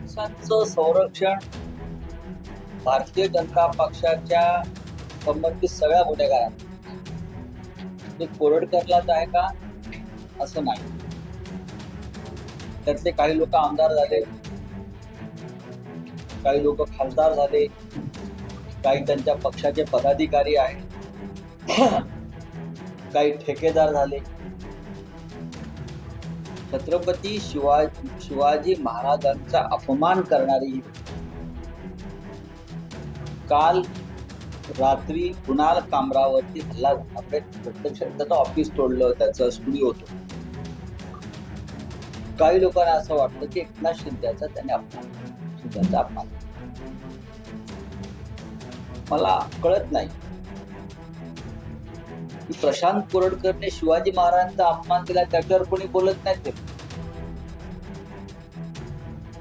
पोलिसांचं संरक्षण भारतीय जनता पक्षाच्या संबंधित सगळ्या गुन्हेगारांना ते कोरडकरलाच आहे का असं नाही. त्यातले काही लोक आमदार झाले, काही लोक खासदार झाले, काही त्यांच्या पक्षाचे पदाधिकारी आहेत, काही ठेकेदार झाले. छत्रपती शिवाजी महाराजांचा अपमान करणारी काल रात्री कुणाल कामरावरती हल्ला झाला. प्रत्यक्ष त्याचं ऑफिस तोडलं, त्याचा स्टुडिओ होतो. काही लोकांना असं वाटतं की एकनाथ शिंदेचा त्याने अपमान. मला कळत नाही की प्रशांत कोरडकरने शिवाजी महाराजांचा अपमान केला, त्याच्यावर कोणी बोलत नाही. ते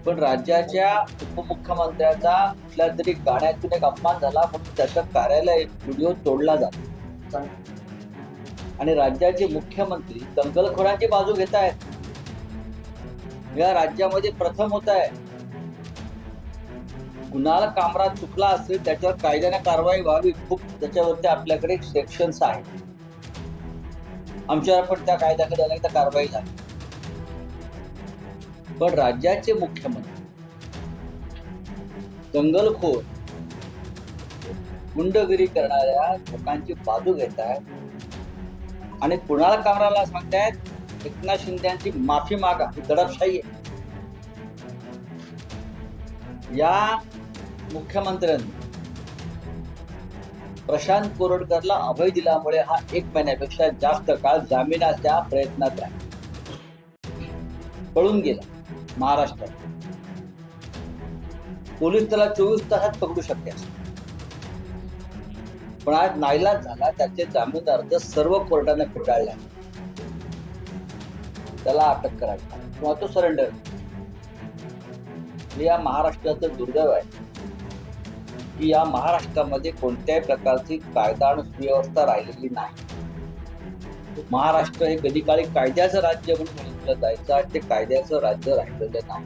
पण राज्याच्या उपमुख्यमंत्र्याचा कुठल्या तरी गाण्यातून एक अपमान झाला म्हणून त्याचं कार्यालय स्टुडिओ तोडला जातो आणि राज्याचे मुख्यमंत्री दंगलखोरांची बाजू घेत आहेत. या राज्यामध्ये प्रथम होत आहे. कुणाल कामरा चुकला असेल त्याच्यावर कायद्याने कारवाई व्हावी, खूप त्याच्यावरती आपल्याकडे सेक्शन्स आहेत. आमच्यावर पण त्या कायद्याकडे अनेकदा कारवाई झाली. पण राज्याचे मुख्यमंत्री दंगलखोर गुंडगिरी करणाऱ्या लोकांची बाजू घेत आहेत आणि कुणाल कामराला सांगतायत एकनाथ शिंदेची माफी मागा. ही दडपशाही आहे. या मुख्यमंत्र्यांनी प्रशांत कोरडकरला अभय दिल्यामुळे हा 1 महिन्यापेक्षा जास्त काळ जामिनाच्या प्रयत्नात राहिला, पळून गेला महाराष्ट्रात. पोलीस त्याला 24 तासात पकडू शकते, पण आज नाईलाज झाला. त्याचे जामीन अर्ज सर्व कोर्टाने फेटाळले. त्याला अटक करायला किंवा तो सरेंडर. या महाराष्ट्राचं दुर्दैव आहे की या महाराष्ट्रामध्ये कोणत्याही प्रकारची कायदा आणि सुव्यवस्था राहिलेली नाही. महाराष्ट्र हे कधी काळी कायद्याचं राज्य म्हणून ओळखलं जायचं, ते कायद्याचं राज्य राहिलेलं नाही.